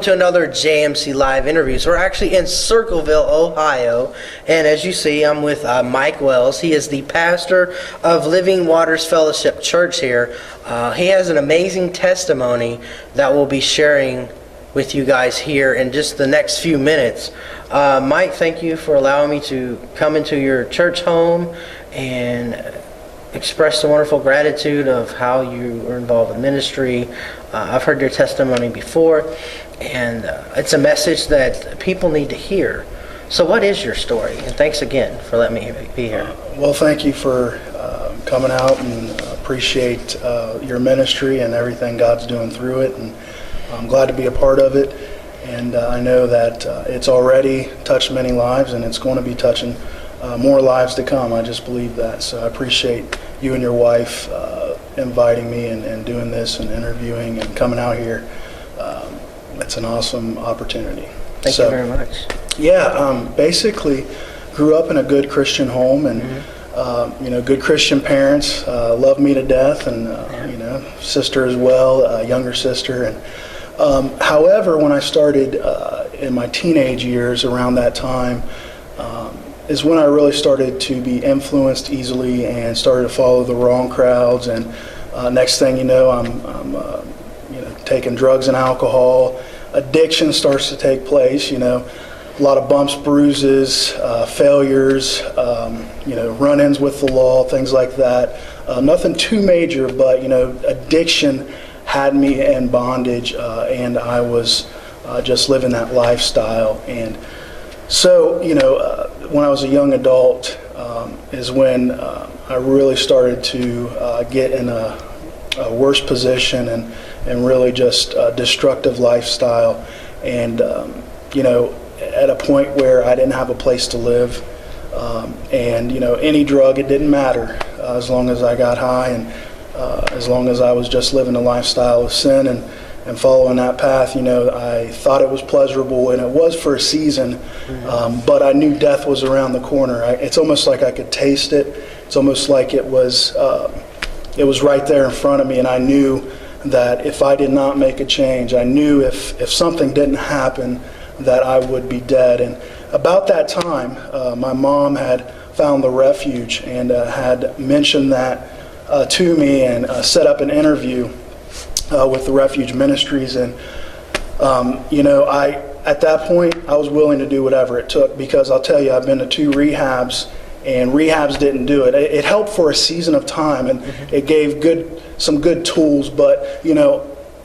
to another JMC Live Interviews. We're actually in Circleville, Ohio, and as you see, I'm with Mike Wells. He is the pastor of Living Waters Fellowship Church here. He has an amazing testimony that we'll be sharing with you guys here in just the next few minutes. Mike, thank you for allowing me to come into your church home and express the wonderful gratitude of how you are involved in ministry. I've heard your testimony before, and it's a message that people need to hear. So what is your story? And thanks again for letting me be here. Well, thank you for coming out, and appreciate your ministry and everything God's doing through it, and I'm glad to be a part of it. And I know that it's already touched many lives, and it's going to be touching more lives to come. I just believe that. So I appreciate you and your wife inviting me and doing this and interviewing and coming out here. It's an awesome opportunity. Thank you very much. Yeah, basically grew up in a good Christian home, and good Christian parents. Love me to death, and sister as well, younger sister. And however, when I started in my teenage years, around that time, is when I really started to be influenced easily and started to follow the wrong crowds. And next thing you know, I'm taking drugs and alcohol. Addiction starts to take place. A lot of bumps, bruises, failures, run-ins with the law, things like that. Nothing too major, but addiction had me in bondage, and I was just living that lifestyle. And so, when I was a young adult is when I really started to get in a worse position and really just a destructive lifestyle. And, at a point where I didn't have a place to live. And, any drug, it didn't matter as long as I got high, and as long as I was just living a lifestyle of sin and following that path. I thought it was pleasurable, and it was for a season, but I knew death was around the corner. It's almost like I could taste it. It's almost like it was right there in front of me, and I knew that if I did not make a change, I knew if something didn't happen, that I would be dead. And about that time, my mom had found the Refuge and had mentioned that to me, and set up an interview with the Refuge Ministries. And at that point, I was willing to do whatever it took, because I'll tell you, I've been to 2 rehabs, and rehabs didn't do it. It helped for a season of time, and it gave some good tools. But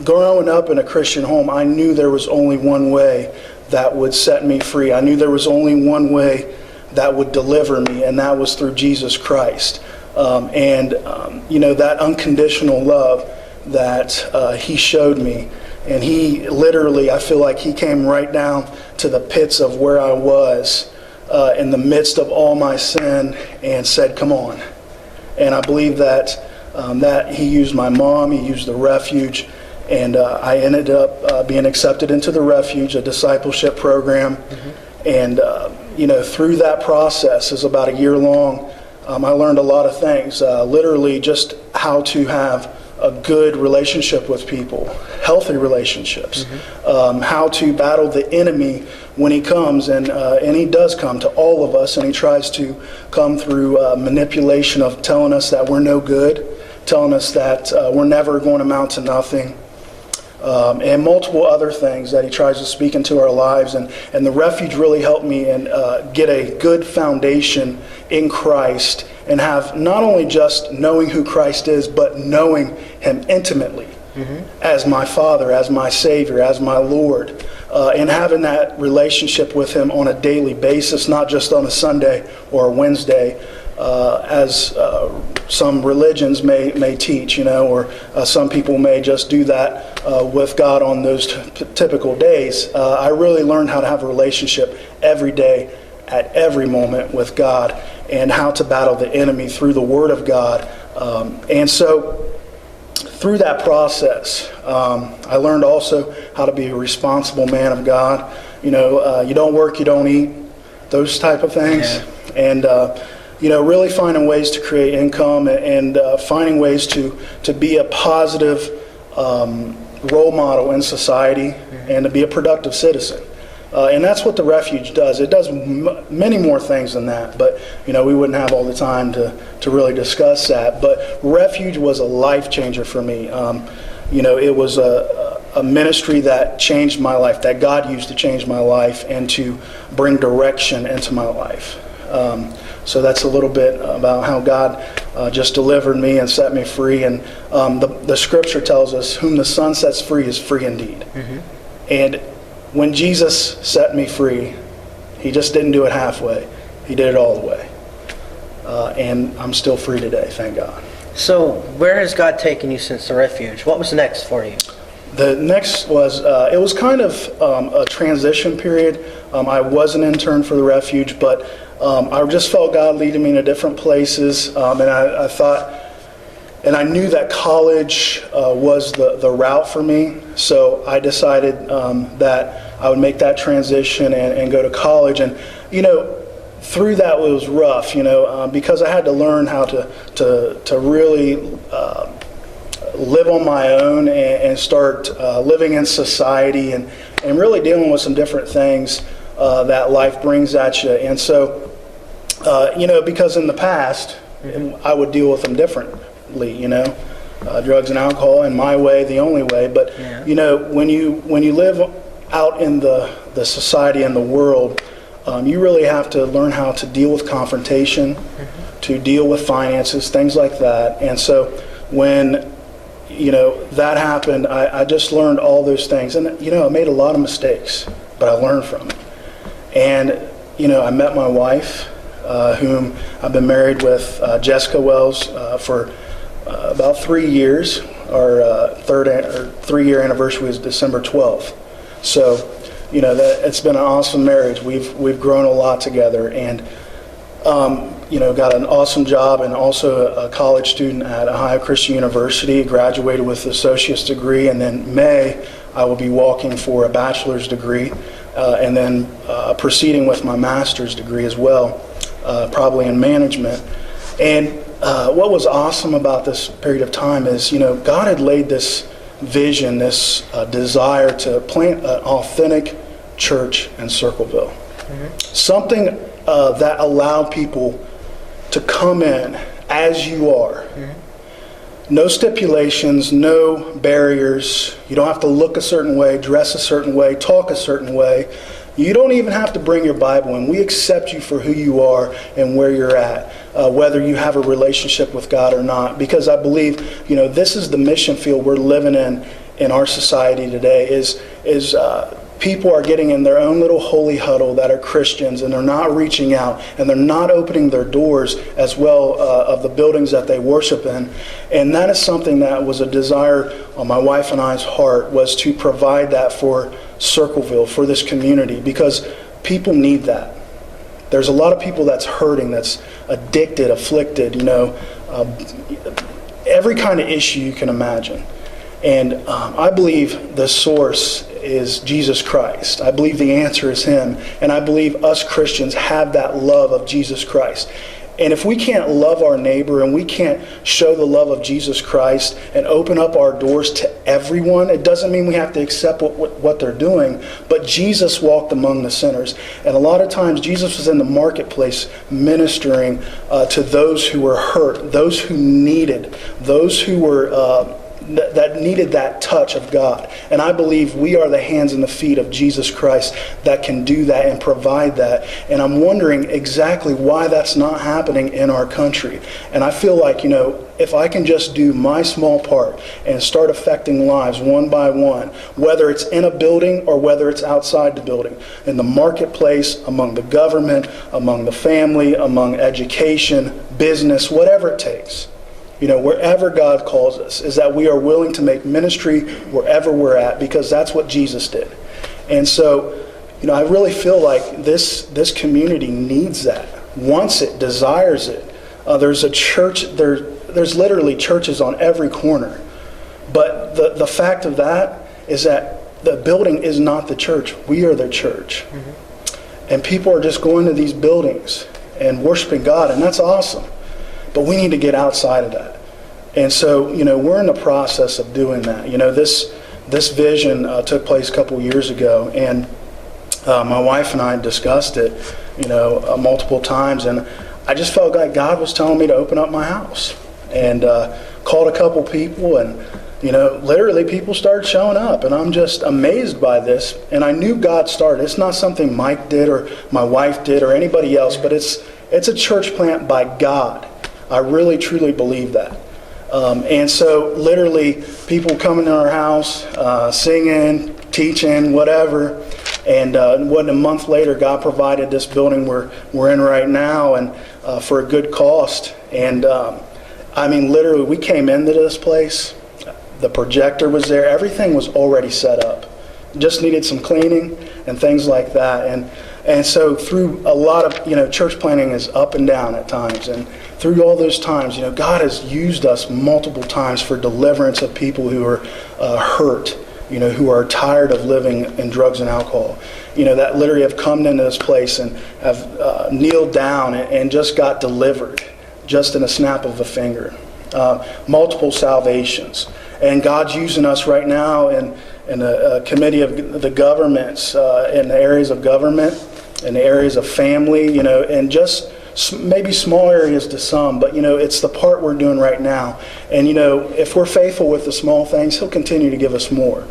growing up in a Christian home, I knew there was only one way that would set me free. I knew there was only one way that would deliver me, and that was through Jesus Christ. That unconditional love that he showed me. And he literally, I feel like he came right down to the pits of where I was in the midst of all my sin and said, come on. And I believe that he used my mom, he used the Refuge, and I ended up being accepted into the Refuge, a discipleship program. And, through that process, is about a year long, I learned a lot of things, literally just how to have a good relationship with people, healthy relationships, how to battle the enemy when he comes, and he does come to all of us, and he tries to come through manipulation of telling us that we're no good, telling us that we're never going to amount to nothing, and multiple other things that he tries to speak into our lives. And the Refuge really helped me and get a good foundation in Christ, and have not only just knowing who Christ is, but knowing him intimately as my Father, as my Savior, as my Lord, and having that relationship with him on a daily basis, not just on a Sunday or a Wednesday, as some religions may teach, or some people may just do that with God on those typical days. I really learned how to have a relationship every day, at every moment, with God, and how to battle the enemy through the Word of God. And so through that process, I learned also how to be a responsible man of God. You don't work, you don't eat, those type of things. And really finding ways to create income, and finding ways to be a positive role model in society and to be a productive citizen. And that's what the refuge does. It does many more things than that, but we wouldn't have all the time to really discuss that. But refuge was a life changer for me. It was a ministry that changed my life, that God used to change my life and to bring direction into my life. So that's a little bit about how God just delivered me and set me free. And the scripture tells us, whom the Son sets free is free indeed. And when Jesus set me free, he just didn't do it halfway. He did it all the way. And I'm still free today, thank God. So where has God taken you since the refuge? What was next for you? The next was, it was kind of a transition period. I was an intern for the refuge, but I just felt God leading me into different places. And I thought, and I knew that college was the route for me. So I decided that I would make that transition and go to college. And, through that it was rough, because I had to learn how to really live on my own and start living in society and really dealing with some different things that life brings at you. And so, because in the past, I would deal with them differently, drugs and alcohol, and my way, the only way. But, when you live out in the society and the world, you really have to learn how to deal with confrontation, to deal with finances, things like that. And so when that happened, I just learned all those things. And, I made a lot of mistakes, but I learned from it. And, I met my wife, whom I've been married with, Jessica Wells, for about 3 years. Our 3-year anniversary was December 12th. So, it's been an awesome marriage. We've grown a lot together, and got an awesome job, and also a college student at Ohio Christian University. Graduated with an associate's degree, and then May I will be walking for a bachelor's degree, and then proceeding with my master's degree as well, probably in management. And what was awesome about this period of time is, God had laid this vision, this desire to plant an authentic church in Circleville. Something that allowed people to come in as you are. No stipulations, no barriers. You don't have to look a certain way, dress a certain way, talk a certain way. You don't even have to bring your Bible in. We accept you for who you are and where you're at, whether you have a relationship with God or not. Because I believe, this is the mission field we're living in our society today, is people are getting in their own little holy huddle that are Christians, and they're not reaching out, and they're not opening their doors as well of the buildings that they worship in. And that is something that was a desire on my wife and I's heart, was to provide that for Circleville, for this community, because people need that. There's a lot of people that's hurting, that's addicted, afflicted, every kind of issue you can imagine. And I believe the source is Jesus Christ. I believe the answer is Him. And I believe us Christians have that love of Jesus Christ. And if we can't love our neighbor, and we can't show the love of Jesus Christ and open up our doors to everyone, it doesn't mean we have to accept what they're doing. But Jesus walked among the sinners. And a lot of times Jesus was in the marketplace ministering to those who were hurt, those who needed, those who were that needed that touch of God. And I believe we are the hands and the feet of Jesus Christ that can do that and provide that. And I'm wondering exactly why that's not happening in our country. And I feel like, if I can just do my small part and start affecting lives one by one, whether it's in a building or whether it's outside the building, in the marketplace, among the government, among the family, among education, business, whatever it takes, wherever God calls us, is that we are willing to make ministry wherever we're at, because that's what Jesus did. And so, I really feel like this community needs that, wants it, desires it. There's a church, there's literally churches on every corner. But the fact of that is that the building is not the church. We are the church. And people are just going to these buildings and worshiping God, and that's awesome. But we need to get outside of that. And so, we're in the process of doing that. this vision took place a couple years ago, and my wife and I discussed it, multiple times, and I just felt like God was telling me to open up my house, and called a couple people, and literally people started showing up, and I'm just amazed by this. And I knew God started. It's not something Mike did or my wife did or anybody else, but it's a church plant by God. I really, truly believe that. And so literally people coming to our house, singing, teaching, whatever. And a month later, God provided this building we're in right now, and for a good cost. And literally, we came into this place. The projector was there. Everything was already set up. Just needed some cleaning and things like that. And so through a lot of, church planting is up and down at times. And through all those times, God has used us multiple times for deliverance of people who are hurt, who are tired of living in drugs and alcohol. That literally have come into this place and have kneeled down and just got delivered just in a snap of a finger. Multiple salvations. And God's using us right now in a committee of the governments, in the areas of government, in the areas of family, and just maybe small areas to some, but it's the part we're doing right now. And if we're faithful with the small things, He'll continue to give us more.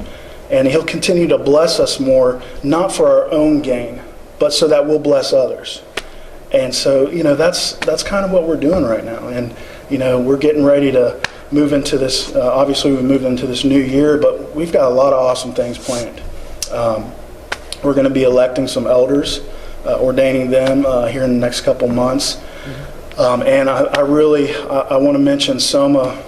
And He'll continue to bless us more, not for our own gain, but so that we'll bless others. And so, that's kind of what we're doing right now. And, we're getting ready to move into this, obviously we moved into this new year, but we've got a lot of awesome things planned. We're going to be electing some elders, ordaining them here in the next couple months. And I want to mention Soma.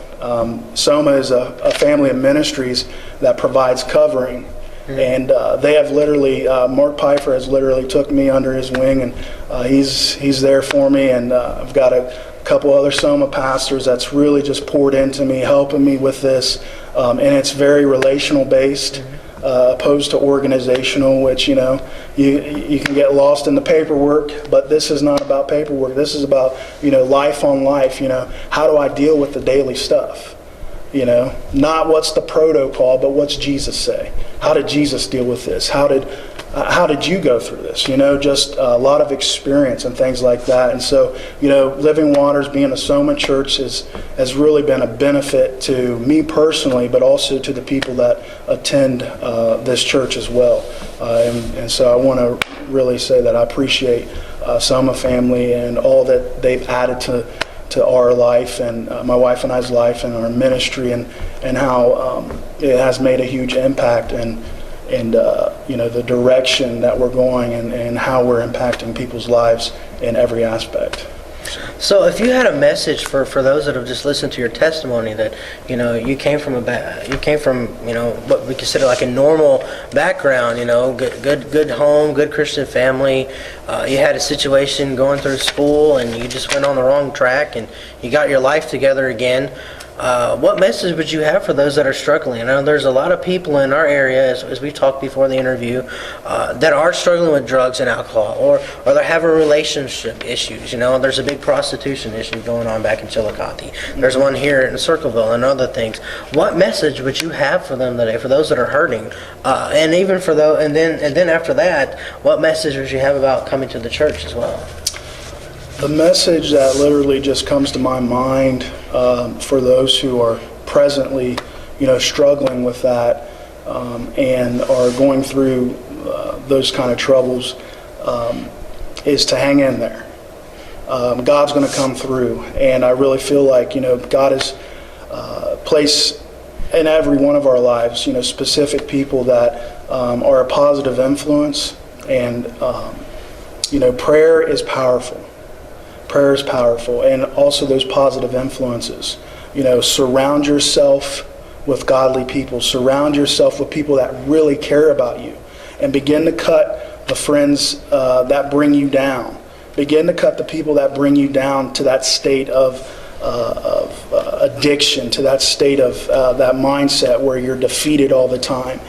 Soma is a family of ministries that provides covering. And they have literally, Mark Pfeiffer has literally took me under his wing, and he's there for me. And I've got a couple other Soma pastors that's really just poured into me, helping me with this. And it's very relational based, opposed to organizational, which, you can get lost in the paperwork, but this is not about paperwork. This is about, life on life. How do I deal with the daily stuff? Not what's the protocol, but what's Jesus say? How did Jesus deal with this? How did you go through this? Just a lot of experience and things like that. And so, Living Waters, being a Soma church, has really been a benefit to me personally, but also to the people that attend this church as well. And so I want to really say that I appreciate Soma family and all that they've added to our life and my wife and I's life and our ministry, and how it has made a huge impact, and the direction that we're going, and how we're impacting people's lives in every aspect. So if you had a message for those that have just listened to your testimony, that you came from what we consider like a normal background, good home, good Christian family, you had a situation going through school and you just went on the wrong track and you got your life together again. What message would you have for those that are struggling? I know there's a lot of people in our area, as we talked before the interview, that are struggling with drugs and alcohol, or they're having relationship issues. There's a big prostitution issue going on back in Chillicothe. There's one here in Circleville and other things. What message would you have for them today, for those that are hurting, and even for those, and then after that, what message would you have about coming to the church as well? The message that literally just comes to my mind for those who are presently, struggling with that and are going through those kind of troubles is to hang in there. God's going to come through, and I really feel like God has placed in every one of our lives, specific people that are a positive influence, and prayer is powerful. Prayer is powerful, and also those positive influences. Surround yourself with godly people. Surround yourself with people that really care about you, and begin to cut the friends that bring you down. Begin to cut the people that bring you down to that state of addiction, to that state of that mindset where you're defeated all the time.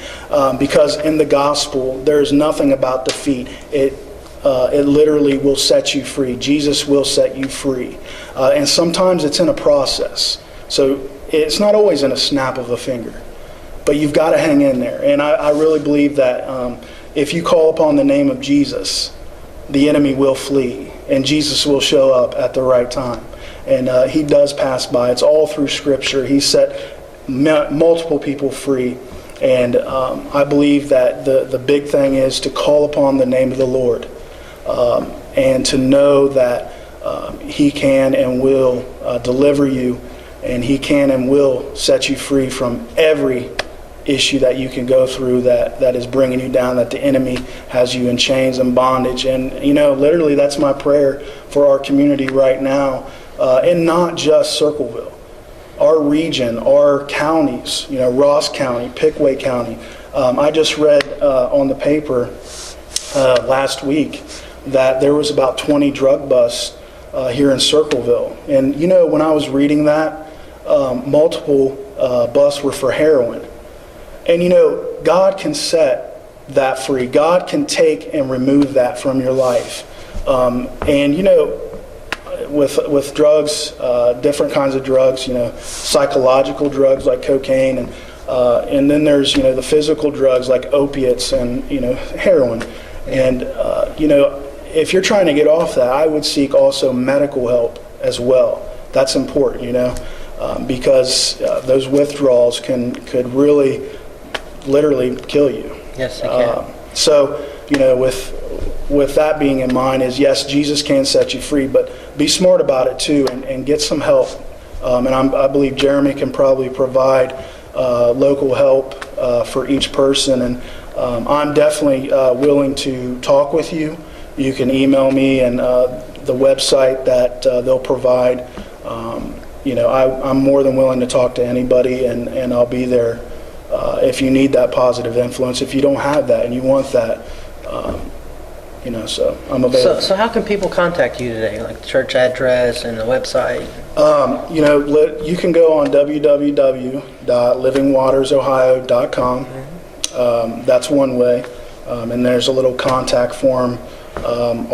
Because in the gospel, there's nothing about defeat. It literally will set you free. Jesus will set you free. And sometimes it's in a process. So it's not always in a snap of a finger. But you've got to hang in there. And I really believe that if you call upon the name of Jesus, the enemy will flee, and Jesus will show up at the right time. And he does pass by. It's all through Scripture. He set multiple people free. And I believe that the big thing is to call upon the name of the Lord, and to know that he can and will deliver you, and he can and will set you free from every issue that you can go through that is bringing you down, that the enemy has you in chains and bondage. And literally that's my prayer for our community right now, and not just Circleville, our region, our counties, Ross County, Pickaway County. I just read on the paper last week that there was about 20 drug busts here in Circleville. And when I was reading that, multiple busts were for heroin. And God can set that free. God can take and remove that from your life. With drugs, different kinds of drugs, psychological drugs like cocaine, and then there's the physical drugs like opiates and heroin. And if you're trying to get off that, I would seek also medical help as well. That's important, because those withdrawals could really, literally kill you. Yes, it can. So, with that being in mind, is yes, Jesus can set you free, but be smart about it too, and get some help. And I believe Jeremy can probably provide local help for each person. And I'm definitely willing to talk with you. You can email me and the website that they'll provide. I'm more than willing to talk to anybody, and I'll be there if you need that positive influence. If you don't have that and you want that, so I'm available. So how can people contact you today, like the church address and the website? You can go on www.livingwatersohio.com. That's one way. And there's a little contact form on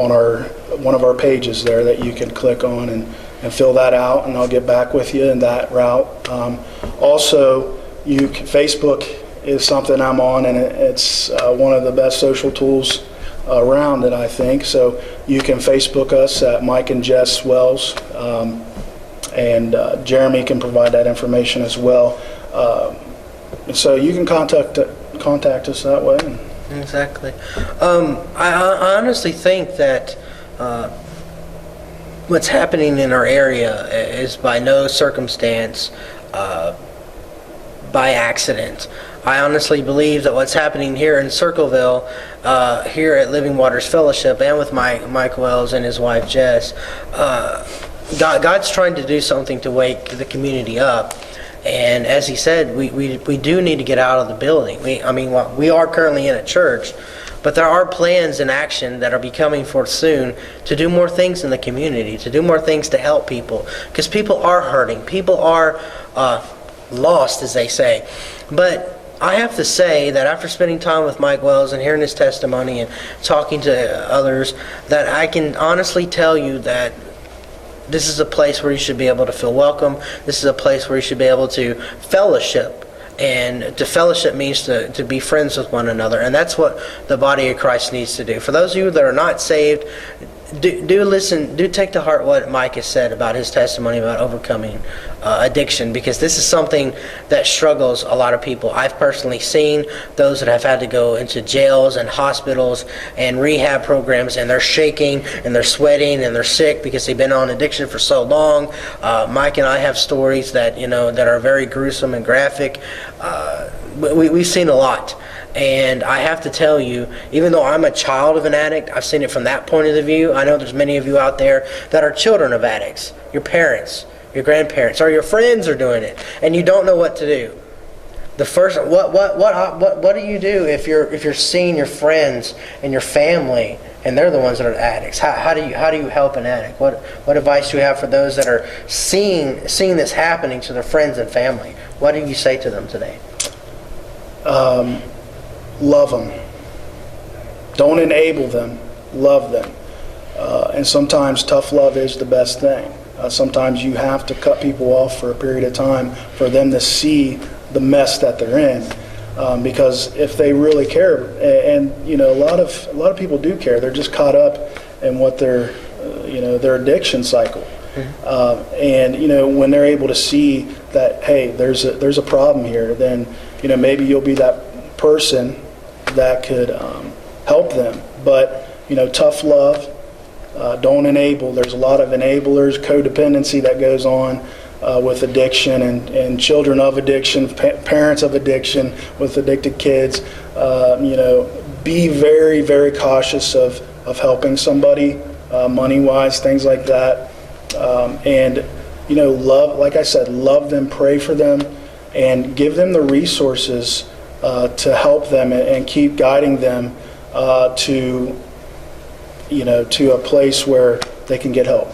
one of our pages there that you can click on and fill that out, and I'll get back with you in that route. Also, Facebook is something I'm on, and it's one of the best social tools around it, I think. So you can Facebook us at Mike and Jess Wells, and Jeremy can provide that information as well. So you can contact us that way. Exactly. I honestly think that what's happening in our area is by no circumstance by accident. I honestly believe that what's happening here in Circleville, here at Living Waters Fellowship, and with Mike Wells and his wife Jess, God's trying to do something to wake the community up. And as he said, we do need to get out of the building. We are currently in a church, but there are plans in action that are becoming forth soon to do more things in the community, to do more things to help people, because people are hurting. People are lost, as they say. But I have to say that after spending time with Mike Wells and hearing his testimony and talking to others, that I can honestly tell you that this is a place where you should be able to feel welcome. This is a place where you should be able to fellowship. And to fellowship means to be friends with one another. And that's what the body of Christ needs to do. For those of you that are not saved, do listen, do take to heart what Mike has said about his testimony about overcoming addiction, because this is something that struggles a lot of people. I've personally seen those that have had to go into jails and hospitals and rehab programs, and they're shaking and they're sweating and they're sick because they've been on addiction for so long. Mike and I have stories that that are very gruesome and graphic. We've seen a lot. And I have to tell you, even though I'm a child of an addict, I've seen it from that point of view. I know there's many of you out there that are children of addicts. Your parents, your grandparents, or your friends are doing it, and you don't know what to do. The first, what do you do if you're seeing your friends and your family, and they're the ones that are addicts? How do you help an addict? What advice do you have for those that are seeing this happening to their friends and family? What do you say to them today? Love them. Don't enable them. Love them. And sometimes tough love is the best thing. Sometimes you have to cut people off for a period of time for them to see the mess that they're in. because if they really care, and you know, a lot of people do care. They're just caught up in what their their addiction cycle. And you know, when they're able to see that, hey, there's a problem here, then you know, maybe you'll be that person that could help them. But you know, tough love, don't enable. There's a lot of enablers, codependency that goes on with addiction, and children of addiction, parents of addiction with addicted kids. You know, be very, very cautious of helping somebody, money-wise, things like that. And you know, love, like I said, love them, pray for them, and give them the resources to help them and keep guiding them to a place where they can get help.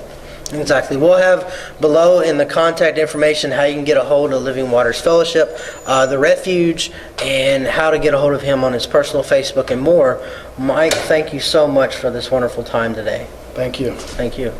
Exactly. We'll have below in the contact information how you can get a hold of Living Waters Fellowship, the Refuge, and how to get a hold of him on his personal Facebook and more. Mike, thank you so much for this wonderful time today. Thank you. Thank you.